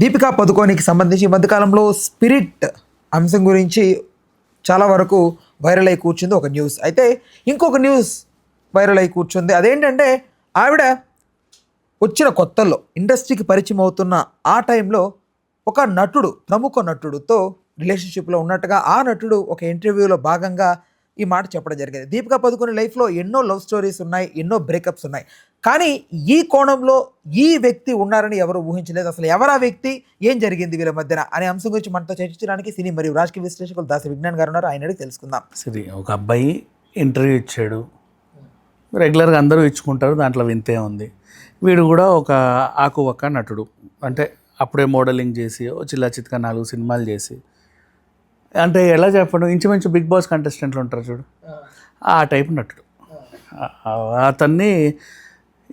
దీపికా పదుకోనికి సంబంధించి ఈ మధ్యకాలంలో స్పిరిట్ అంశం గురించి చాలా వరకు వైరల్ అయి కూర్చుంది ఒక న్యూస్. అయితే ఇంకొక న్యూస్ వైరల్ అయి కూర్చుంది. అదేంటంటే ఆవిడ వచ్చిన కొత్తల్లో ఇండస్ట్రీకి పరిచయం అవుతున్న ఆ టైంలో ఒక నటుడు, ప్రముఖ నటుడితో రిలేషన్షిప్లో ఉన్నట్టుగా ఆ నటుడు ఒక ఇంటర్వ్యూలో భాగంగా ఈ మాట చెప్పడం జరిగింది. దీపికా పదుకొని లైఫ్లో ఎన్నో లవ్ స్టోరీస్ ఉన్నాయి, ఎన్నో బ్రేకప్స్ ఉన్నాయి. కానీ ఈ కోణంలో ఈ వ్యక్తి ఉన్నారని ఎవరు ఊహించలేదు. అసలు ఎవరా వ్యక్తి, ఏం జరిగింది వీళ్ళ మధ్యన అనే అంశం గురించి మనతో చర్చించడానికి సినీ మరియు రాజకీయ విశ్లేషకులు దాసి విజ్ఞాన్ గారు ఉన్నారు. ఆయన అడిగి తెలుసుకుందాం. సరే, ఒక అబ్బాయి ఇంటర్వ్యూ ఇచ్చాడు. రెగ్యులర్గా అందరూ ఇచ్చుకుంటారు, దాంట్లో వింతే ఉంది. వీడు కూడా ఒక ఆకువక్క నటుడు, అంటే అప్పుడే మోడలింగ్ చేసి చిల్లా చిత్కా 4 సినిమాలు చేసి, అంటే ఎలా చెప్పడం, ఇంచుమించు బిగ్ బాస్ కంటెస్టెంట్లు ఉంటారు చూడు, ఆ టైప్ నటుడు. అతన్ని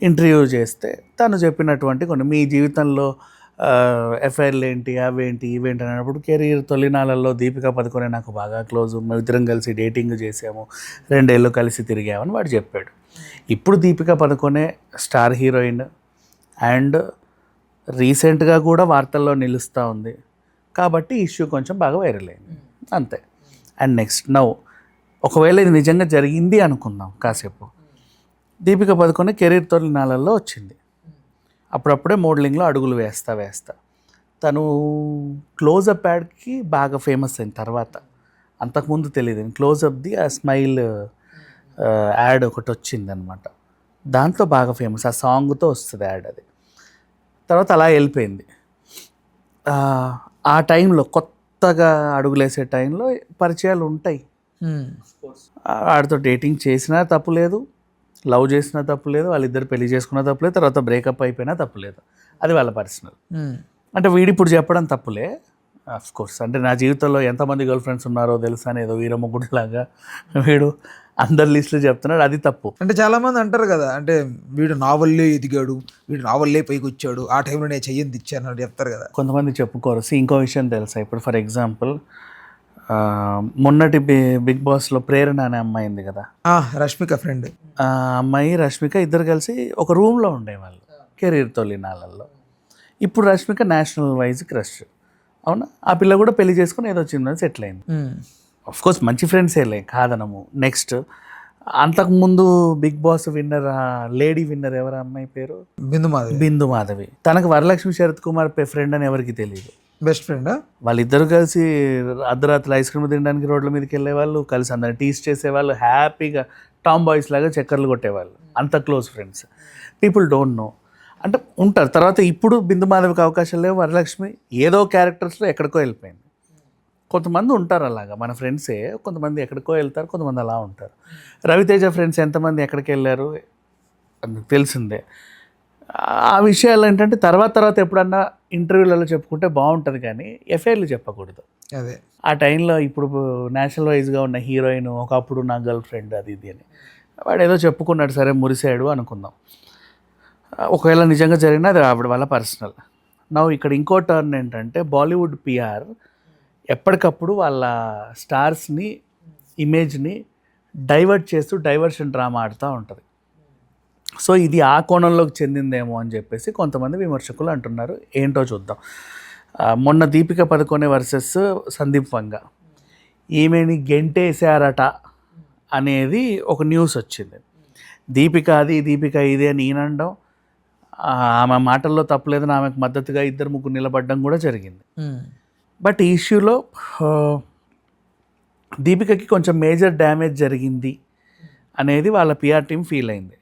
ఇంటర్వ్యూ చేస్తే తను చెప్పినటువంటి కొన్ని, మీ జీవితంలో ఎఫ్ఐఆర్లు ఏంటి, అవేంటి ఇవేంటి అన్నప్పుడు, కెరీర్ తొలినాళ్ళల్లో దీపికా పదుకొనే నాకు బాగా క్లోజ్, మేమిద్దరం కలిసి డేటింగ్ చేసాము, 2 ఏళ్ళు కలిసి తిరిగామని వాడు చెప్పాడు. ఇప్పుడు Deepika Padukone star heroine and రీసెంట్గా కూడా వార్తల్లో నిలుస్తూ ఉంది కాబట్టి ఇష్యూ కొంచెం బాగా వైరల్ అయింది అంతే. అండ్ నెక్స్ట్ ఒకవేళ ఇది నిజంగా జరిగింది అనుకుందాం కాసేపు. దీపికా పదుకొనే కెరీర్ తొలినాళ్ళల్లో వచ్చింది, అప్పుడప్పుడే మోడలింగ్లో అడుగులు వేస్తా తను క్లోజప్ యాడ్కి బాగా ఫేమస్ అయిన తర్వాత, అంతకుముందు తెలియదు, క్లోజప్ది ఆ స్మైల్ యాడ్ ఒకటి వచ్చిందనమాట, దాంతో బాగా ఫేమస్, ఆ సాంగ్తో వస్తుంది యాడ్. అది తర్వాత అలా వెళ్ళిపోయింది. ఆ టైంలో కొత్తగా అడుగులేసే టైంలో పరిచయాలు ఉంటాయి. ఆడితో డేటింగ్ చేసినా తప్పులేదు, లవ్ చేసినా తప్పులేదు, వాళ్ళిద్దరు పెళ్లి చేసుకున్నా తప్పులేదు, తర్వాత బ్రేకప్ అయిపోయినా తప్పులేదు, అది వాళ్ళ పర్సనల్. అంటే వీడి ఇప్పుడు చెప్పడం తప్పులే ఆఫ్ కోర్స్. అంటే నా జీవితంలో ఎంతమంది గర్ల్ ఫ్రెండ్స్ ఉన్నారో తెలుసా అని ఏదో వీరమ్మగుడిలాగా వీడు అందరి లిస్టులు చెప్తున్నాడు, అది తప్పు. అంటే చాలామంది అంటారు కదా, అంటే వీడు నా వల్లే ఎదిగాడు, వీడు నా వల్లే పైకి వచ్చాడు, ఆ టైంలో నేను చెయ్యని ఇచ్చాను అని చెప్తారు కదా. కొంతమంది చెప్పుకోరు. ఇంకో విషయం తెలుసా, ఇప్పుడు ఫర్ ఎగ్జాంపుల్ మొన్నటి బిగ్ బాస్లో ప్రేరణ అనే అమ్మాయి ఉంది కదా, రష్మిక ఫ్రెండ్, ఆ అమ్మాయి రష్మిక ఇద్దరు కలిసి ఒక రూమ్లో ఉండేవాళ్ళు కెరీర్ తొలినాళ్ళల్లో. ఇప్పుడు రష్మిక నేషనల్ వైజ్ క్రష్, అవునా? ఆ పిల్ల కూడా పెళ్లి చేసుకుని ఏదో చిన్న సెటిల్ అయింది. ఆఫ్ కోర్స్ మంచి ఫ్రెండ్సేలే, కాదనము. నెక్స్ట్ అంతకుముందు big boss winner, lady winner ఎవరు అమ్మాయి పేరు, బిందు మాధవి. తనకు వరలక్ష్మి శరత్ కుమార్ ఫ్రెండ్ అని ఎవరికి తెలియదు, బెస్ట్ ఫ్రెండ్. వాళ్ళిద్దరు కలిసి అర్ధరాత్రి ఐస్ క్రీమ్ తినడానికి రోడ్ల మీదకి వెళ్ళేవాళ్ళు, కలిసి అందరిని టీస్ చేసేవాళ్ళు, హ్యాపీగా టామ్ బాయ్స్ లాగా చక్కర్లు కొట్టేవాళ్ళు, అంత close friends. People don't know, అంటే ఉంటారు. తర్వాత ఇప్పుడు బిందు మాధవికి అవకాశాలు లేవు, వరలక్ష్మి ఏదో క్యారెక్టర్స్లో ఎక్కడికో వెళ్ళిపోయింది. కొంతమంది ఉంటారు అలాగా, మన ఫ్రెండ్సే కొంతమంది ఎక్కడికో వెళ్తారు, కొంతమంది అలా ఉంటారు. రవితేజ ఫ్రెండ్స్ ఎంతమంది ఎక్కడికి వెళ్ళారు తెలిసిందే. ఆ విషయాలు ఏంటంటే తర్వాత ఎప్పుడన్నా ఇంటర్వ్యూలలో చెప్పుకుంటే బాగుంటుంది, కానీ ఎఫ్ఐఆర్లు చెప్పకూడదు. అదే ఆ టైంలో ఇప్పుడు నేషనల్ వైజ్గా ఉన్న హీరోయిన్ ఒకప్పుడు నా గర్ల్ ఫ్రెండ్ అది ఇది అని వాడు ఏదో చెప్పుకున్నాడు, సరే మురిసాడు అనుకుందాం. ఒకవేళ నిజంగా జరిగినా అది ఆవిడ వాళ్ళ పర్సనల్. ఇక్కడ ఇంకో టర్న్ ఏంటంటే, బాలీవుడ్ పిఆర్ ఎప్పటికప్పుడు వాళ్ళ స్టార్స్ని, ఇమేజ్ని డైవర్ట్ చేస్తూ డైవర్షన్ డ్రామా ఆడుతూ ఉంటుంది. సో ఇది ఆ కోణంలోకి చెందిందేమో అని చెప్పేసి కొంతమంది విమర్శకులు అంటున్నారు. ఏంటో చూద్దాం. మొన్న దీపిక పదుకొనే వర్సెస్ సందీప్ వంగ, ఈమెని గెంటేశారట అనేది ఒక న్యూస్ వచ్చింది. దీపిక ఇది అని ఈయనండం, ఆమె మాటల్లో తప్పలేదని ఆమెకు మద్దతుగా 2-3 నిలబడడం కూడా జరిగింది. బట్ ఈ ఇష్యూలో దీపికకి కొంచెం మేజర్ డ్యామేజ్ జరిగింది అనేది వాళ్ళ పిఆర్ టీం ఫీల్ అయింది.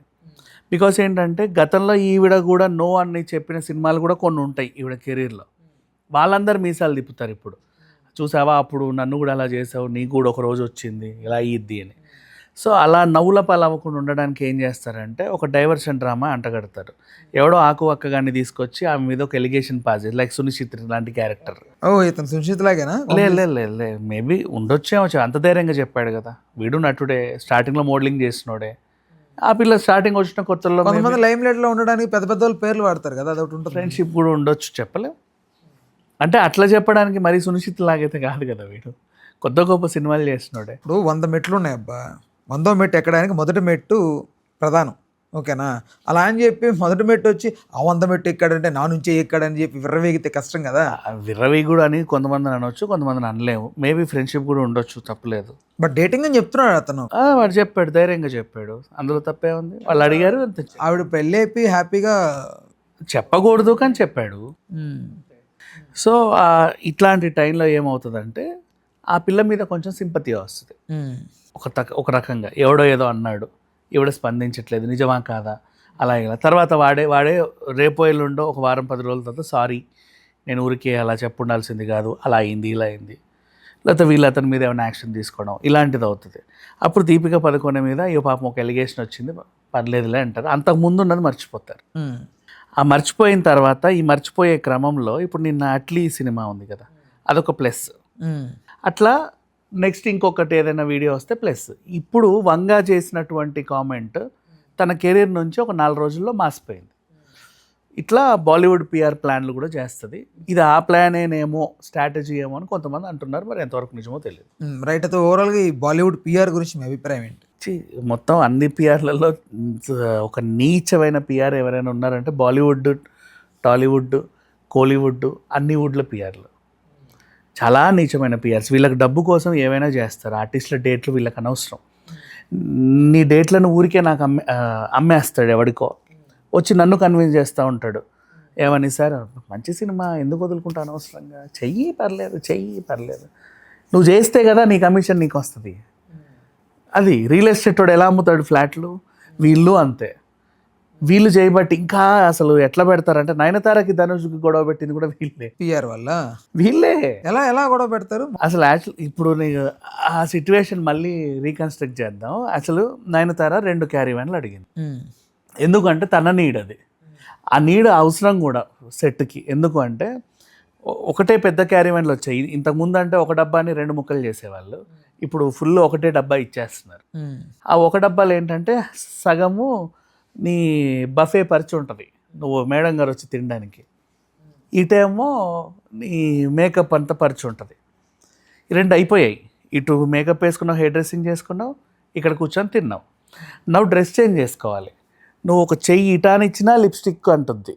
బికాస్ ఏంటంటే, గతంలో ఈవిడ కూడా నో అని చెప్పిన సినిమాలు కూడా కొన్ని ఉంటాయి ఈవిడ కెరీర్లో. వాళ్ళందరూ మీసాలు తిప్పుతారు ఇప్పుడు, చూసావా అప్పుడు నన్ను కూడా అలా చేసావు, నీకు కూడా ఒక రోజు వచ్చింది ఇలా ఇద్ది అని. సో అలా నవ్వుల పాలు అవ్వకుండా ఉండడానికి ఏం చేస్తారంటే, ఒక డైవర్షన్ డ్రామా అంటగడతారు. ఎవడో ఆకువక్కగాన్ని తీసుకొచ్చి ఆమె మీద ఒక ఎలిగేషన్ పాస్ చేసి, లైక్ సునిశ్చిత్ లాంటి క్యారెక్టర్. ఇతను సునిశ్చిత్ లాగేనా? లే మేబీ ఉండొచ్చేమో, అంత ధైర్యంగా చెప్పాడు కదా. వీడు నటుడే, స్టార్టింగ్లో మోడలింగ్ చేసినోడే. ఆ పిల్ల స్టార్టింగ్ వచ్చిన కొత్తలో కొంతమంది లైమ్ లైట్లో ఉండడానికి పెద్ద పెద్ద పేర్లు వాడతారు కదా, అదొకటి ఉంటుంది. ఫ్రెండ్షిప్ కూడా ఉండొచ్చు, చెప్పలేం. అంటే అట్లా చెప్పడానికి మరీ సునిశ్చిత్ లాగైతే కాదు కదా వీడు, కొత్త గొప్ప సినిమాలు చేసినోడే. ఇప్పుడు 100 మెట్లు ఉన్నాయి అబ్బా, 100వ మెట్టు ఎక్కడానికి మొదటి మెట్టు ప్రధానం, ఓకేనా? అలా అని చెప్పి మొదటి మెట్టు వచ్చి ఆ 100 మెట్టు ఎక్కాడంటే నా నుంచే ఎక్కాడని చెప్పి విర్రవీగితే కష్టం కదా. విర్రవీగుడు అని కొంతమందిని అనొచ్చు, కొంతమందిని అనలేము. మేబీ ఫ్రెండ్షిప్ కూడా ఉండొచ్చు, తప్పలేదు. బట్ డేటింగ్ అని చెప్తున్నాడు అతను. వాడు చెప్పాడు, ధైర్యంగా చెప్పాడు, అందులో తప్పే ఉంది. వాళ్ళు అడిగారు అంతే. ఆవిడ పెళ్ళి అయిపోయి హ్యాపీగా చెప్పకూడదు కానీ చెప్పాడు. సో ఇట్లాంటి టైంలో ఏమవుతుందంటే ఆ పిల్ల మీద కొంచెం సింపతి వస్తుంది. ఒక రకంగా ఎవడో ఏదో అన్నాడు, ఎవడో స్పందించట్లేదు, నిజమా కాదా అలా ఇలా. తర్వాత వాడే రేపో ఎల్లుండో ఒక వారం 10 రోజుల తర్వాత సారీ నేను ఊరికే అలా చెప్పుండాల్సింది కాదు, అలా అయింది ఇలా అయింది, లేకపోతే వీళ్ళు అతని మీద ఏమైనా యాక్షన్ తీసుకోవడం ఇలాంటిది అవుతుంది. అప్పుడు దీపిక పదుకొనే మీద ఈ పాపం ఒక ఎలిగేషన్ వచ్చింది, పర్లేదులే అంటారు. అంతకుముందు ఉన్నది మర్చిపోతారు. ఆ మర్చిపోయిన తర్వాత ఈ మర్చిపోయే క్రమంలో ఇప్పుడు నిన్న అట్లీ సినిమా ఉంది కదా, అదొక ప్లస్. అట్లా నెక్స్ట్ ఇంకొకటి ఏదైనా వీడియో వస్తే ప్లస్. ఇప్పుడు వంగా చేసినటువంటి కామెంట్ తన కెరీర్ నుంచి ఒక 4 రోజుల్లో మాసిపోయింది. ఇట్లా బాలీవుడ్ పిఆర్ ప్లాన్లు కూడా చేస్తుంది. ఇది ఆ ప్లానేనేమో, స్ట్రాటజీ ఏమో అని కొంతమంది అంటున్నారు. మరి ఎంతవరకు నిజమో తెలియదు. రైట్. అయితే ఓవరాల్గా ఈ బాలీవుడ్ పిఆర్ గురించి మీ అభిప్రాయం ఏంటి? మొత్తం అన్ని పిఆర్లలో ఒక నీచమైన పిఆర్ ఎవరైనా ఉన్నారంటే బాలీవుడ్, టాలీవుడ్, కోలీవుడ్, అన్ని వుడ్ల పిఆర్లు చాలా నీచమైన పిఆర్స్. వీళ్ళకి డబ్బు కోసం ఏమైనా చేస్తారు. ఆర్టిస్టుల డేట్లు వీళ్ళకి అనవసరం. నీ డేట్లను ఊరికే నాకు అమ్మేస్తాడు ఎవడికో, వచ్చి నన్ను కన్విన్స్ చేస్తూ ఉంటాడు. ఏమని, సార్ మంచి సినిమా ఎందుకు వదులుకుంటా అనవసరంగా, చెయ్యి పర్లేదు, నువ్వు చేస్తే కదా నీ కమిషన్ నీకు వస్తుంది. అది రియల్ ఎస్టేట్ వాడు ఎలా అమ్ముతాడు ఫ్లాట్లు, వీళ్ళు అంతే. వీళ్ళు చేయబట్టి ఇంకా అసలు ఎట్లా పెడతారంటే నయనతారకి ధనుష్కి గొడవ పెట్టింది కూడా వీళ్ళే, పిఆర్ వల్ల. వీళ్ళే ఎలా గొడవ పెడతారు అసలు. యాక్చువల్ ఇప్పుడు నీకు ఆ సిచ్యువేషన్ మళ్ళీ రీకన్స్ట్రక్ట్ చేద్దాం. అసలు నయనతార 2 క్యారీవ్యాన్లు అడిగింది. ఎందుకంటే తన నీడ్ అది, ఆ నీడ్ అవసరం కూడా సెట్కి. ఎందుకు అంటే ఒకటే పెద్ద క్యారీవ్యాన్లు వచ్చాయి. ఇంతకుముందు అంటే ఒక డబ్బాని 2 ముక్కలు చేసేవాళ్ళు, ఇప్పుడు ఫుల్ ఒకటే డబ్బా ఇచ్చేస్తున్నారు. ఆ ఒక డబ్బాలు ఏంటంటే సగము నీ బఫే పరిచి ఉంటుంది, నువ్వు మేడం గారు వచ్చి తినడానికి. ఇటేమో నీ మేకప్ అంతా పరిచి ఉంటుంది. ఈ 2 అయిపోయాయి. ఇటు మేకప్ వేసుకున్నావు, హెయిర్ డ్రెస్సింగ్ చేసుకున్నావు, ఇక్కడ కూర్చొని తిన్నావు. నువ్వు డ్రెస్ చేంజ్ చేసుకోవాలి. నువ్వు ఒక చెయ్యి ఇటానిచ్చినా లిప్స్టిక్ అంటుంది,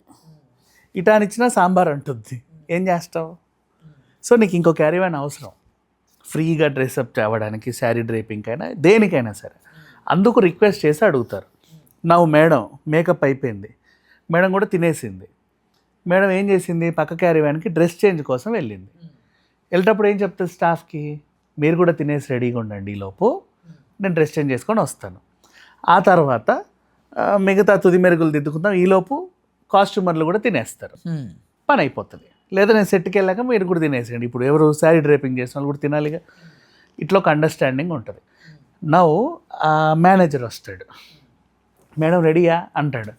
ఇటానిచ్చినా సాంబార్ అంటుంది. ఏం చేస్తావు? సో నీకు ఇంకో క్యారీవ్యాన్ అవసరం ఫ్రీగా డ్రెస్అప్ అవ్వడానికి, శారీ డ్రేపింగ్ అయినా దేనికైనా సరే. అందుకు రిక్వెస్ట్ చేసి అడుగుతారు. మేడం మేకప్ అయిపోయింది, మేడం కూడా తినేసింది. మేడం ఏం చేసింది, పక్క క్యారీవ్యాన్కి డ్రెస్ చేంజ్ కోసం వెళ్ళింది. వెళ్ళేటప్పుడు ఏం చెప్తుంది స్టాఫ్కి, మీరు కూడా తినేసి రెడీగా ఉండండి, ఈలోపు నేను డ్రెస్ చేంజ్ చేసుకొని వస్తాను. ఆ తర్వాత మిగతా తుది మెరుగులు దిద్దుకుందాం, ఈలోపు కాస్ట్యూమర్లు కూడా తినేస్తారు, పని అయిపోతుంది. లేదా నేను సెట్కి వెళ్ళాక మీరు కూడా తినేసేయండి. ఇప్పుడు ఎవరు శారీ డ్రేపింగ్ చేసిన వాళ్ళు కూడా తినాలిగా. ఇట్లా ఒక అండర్స్టాండింగ్ ఉంటుంది. నవ్వు మేనేజర్ వస్తాడు, మేడం రెడీయా అంటాడు.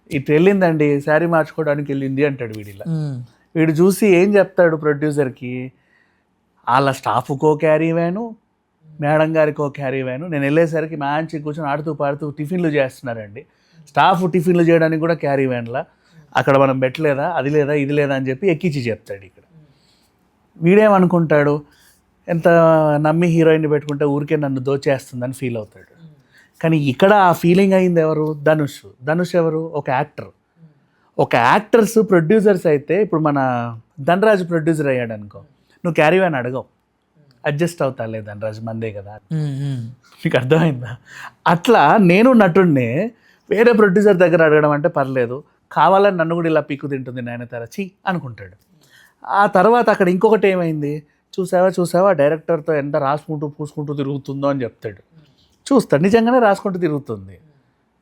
ఇటు వెళ్ళిందండి, శారీ మార్చుకోవడానికి వెళ్ళింది అంటాడు. వీడు చూసి ఏం చెప్తాడు ప్రొడ్యూసర్కి, వాళ్ళ స్టాఫ్కో క్యారీవ్యాను, మేడం గారికో క్యారీవ్యాను, నేను వెళ్ళేసరికి మంచి కూర్చొని ఆడుతూ పాడుతూ టిఫిన్లు చేస్తున్నారండి, స్టాఫ్ టిఫిన్లు చేయడానికి కూడా క్యారీవ్యాన్లా, అక్కడ మనం పెట్టలేదా, అది లేదా ఇది లేదా అని చెప్పి ఎక్కించి చెప్తాడు. ఇక్కడ వీడేమనుకుంటాడు, ఎంత నమ్మి హీరోయిన్ పెట్టుకుంటే ఊరికే నన్ను దోచేస్తుందని ఫీల్ అవుతాడు. కానీ ఇక్కడ ఆ ఫీలింగ్ అయింది ఎవరు, ధనుష్ ఎవరు, ఒక యాక్టర్. ఒక యాక్టర్స్ ప్రొడ్యూసర్స్ అయితే, ఇప్పుడు మన ధనరాజు ప్రొడ్యూసర్ అయ్యాడు అనుకో, నువ్వు క్యారీవ్యాన్ అడగవు, అడ్జస్ట్ అవుతాలే ధనరాజు మందే కదా, నీకు అర్థమైందా? అట్లా నేను నటుడినే వేరే ప్రొడ్యూసర్ దగ్గర అడగడం అంటే పర్లేదు, కావాలని నన్ను కూడా ఇలా పీకు తింటుంది నయనతార చీ అనుకుంటాడు. ఆ తర్వాత అక్కడ ఇంకొకటి ఏమైంది, చూసావా డైరెక్టర్తో ఎంత రాసుకుంటూ పూసుకుంటూ తిరుగుతుందో అని చెప్తాడు. చూస్తాడు, నిజంగానే రాసుకుంటూ తిరుగుతుంది.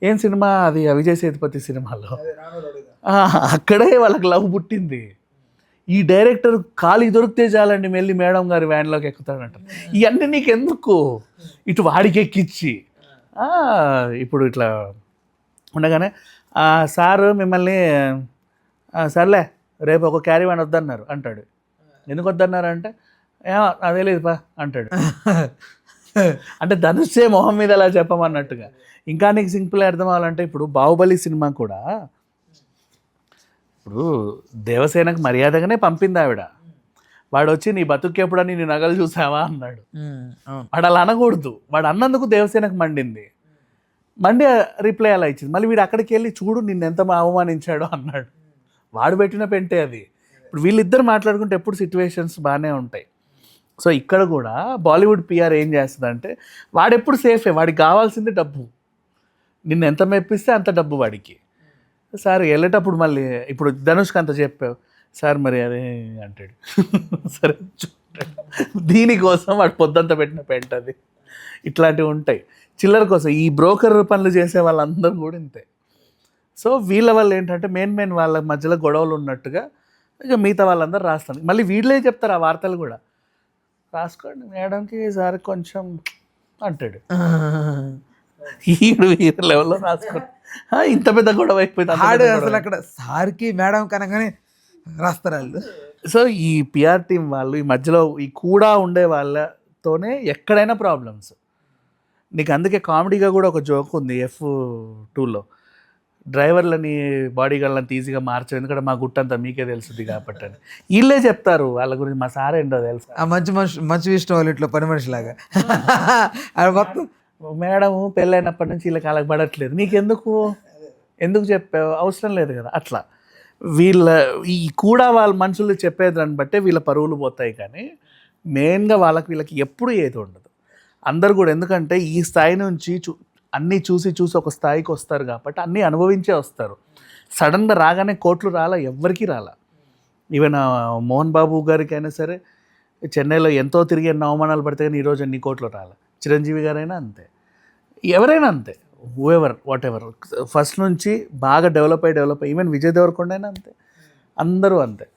ఏం సినిమా అది, విజయ్ సేతుపతి సినిమాలో. అక్కడే వాళ్ళకి లవ్ పుట్టింది. ఈ డైరెక్టర్ ఖాళీకి దొరికితే చాలండి మళ్ళీ మేడం గారి వ్యాన్లోకి ఎక్కుతాడంట. ఇవన్నీ నీకెందుకు, ఇటు వాడికి ఎక్కిచ్చి. ఇప్పుడు ఇట్లా ఉండగానే సారు మిమ్మల్ని సర్లే రేపు ఒక క్యారీవ్యాన్ వద్దన్నారు అంటాడు. ఎందుకు వద్దన్నారు అంటే అదే లేదు పా అంటాడు. అంటే ధనుషే మొహం మీద అలా చెప్పమన్నట్టుగా. ఇంకా నీకు సింపుల్ అర్థం అవ్వాలంటే, ఇప్పుడు బాహుబలి సినిమా కూడా ఇప్పుడు దేవసేనకు మర్యాదగానే పంపింది ఆవిడ. వాడు వచ్చి నీ బతుకెప్పుడని నీ నగలు చూసావా అన్నాడు. వాడు అలా అనకూడదు, వాడు అన్నందుకు దేవసేనకు మండింది. మండే రిప్లై అలా ఇచ్చింది. మళ్ళీ వీడు అక్కడికి వెళ్ళి చూడు నిన్ను ఎంత అవమానించాడో అన్నాడు. వాడు పెట్టిన పెంటే అది. ఇప్పుడు వీళ్ళిద్దరు మాట్లాడుకుంటే ఎప్పుడు సిచ్యువేషన్స్ బాగానే ఉంటాయి. సో ఇక్కడ కూడా బాలీవుడ్ పిఆర్ ఏం చేస్తుందంటే వాడెప్పుడు సేఫే, వాడికి కావాల్సింది డబ్బు. నిన్ను ఎంత మెప్పిస్తే అంత డబ్బు వాడికి. సార్ వెళ్ళేటప్పుడు మళ్ళీ ఇప్పుడు ధనుష్కి అంత చెప్పావు సార్ మరి అదే అంటాడు. సరే చూడండి, దీనికోసం వాడు పొద్దంతా పెట్టిన పెంట అది. ఇట్లాంటివి ఉంటాయి చిల్లర కోసం. ఈ బ్రోకర్ పనులు చేసే వాళ్ళందరూ కూడా ఇంతే. సో వీళ్ళ వల్ల ఏంటంటే మెయిన్ వాళ్ళ మధ్యలో గొడవలు ఉన్నట్టుగా ఇక మిగతా వాళ్ళందరూ రాస్తాను. మళ్ళీ వీళ్ళే చెప్తారు ఆ వార్తలు కూడా, రాసుకోండి మేడంకి సార్ కొంచెం అంటాడు. ఈడు ఈ లెవెల్లో రాసుకోండి, ఇంత పెద్ద గొడవ అయిపోయింది. ఆడు అసలు అక్కడ సార్కి మేడం కనగానే రాస్తారు వాళ్ళు. సో ఈ పిఆర్ టీం వాళ్ళు ఈ మధ్యలో ఈ కూడా ఉండే వాళ్ళతోనే ఎక్కడైనా ప్రాబ్లమ్స్. నీకు అందుకే కామెడీగా కూడా ఒక జోక్ ఉంది F2లో, డ్రైవర్లని బాడీ గార్డ్లని ఈజీగా మార్చారు ఎందుకంటే మా గుట్టంతా మీకే తెలుస్తుంది కాబట్టి అని. వీళ్ళే చెప్తారు వాళ్ళ గురించి, మా సార్ ఏంటో తెలుసు, ఆ మంచి విష్ణు వాళ్ళు ఇట్లా పని మనిషిలాగా ఆడ మొత్తం మేడం పెళ్ళైనప్పటి నుంచి వీళ్ళకి అలాగ పడట్లేదు, నీకెందుకు ఎందుకు చెప్పావు, అవసరం లేదు కదా. అట్లా వీళ్ళ ఈ కూడా వాళ్ళ మనుషులు చెప్పేదాన్ని బట్టే వీళ్ళ పరువులు పోతాయి. కానీ మెయిన్గా వీళ్ళకి ఎప్పుడు ఏది ఉండదు. అందరు కూడా ఎందుకంటే ఈ స్థాయి నుంచి అన్నీ చూసి ఒక స్థాయికి వస్తారు కాబట్టి అన్నీ అనుభవించే వస్తారు. సడన్గా రాగానే కోట్లు రాలా, ఎవ్వరికీ రాలా. ఈవెన్ మోహన్ బాబు గారికి అయినా సరే చెన్నైలో ఎంతో తిరిగి ఎన్నో అవమానాలు పడితే కానీ ఈరోజు ఎన్ని కోట్లు రాలా. చిరంజీవి గారైనా అంతే, ఎవరైనా అంతే, హూఎవర్ వాట్ ఎవర్ ఫస్ట్ నుంచి బాగా డెవలప్ అయ్యి ఈవెన్ విజయ్ దేవరకొండ అయినా అంతే, అందరూ అంతే.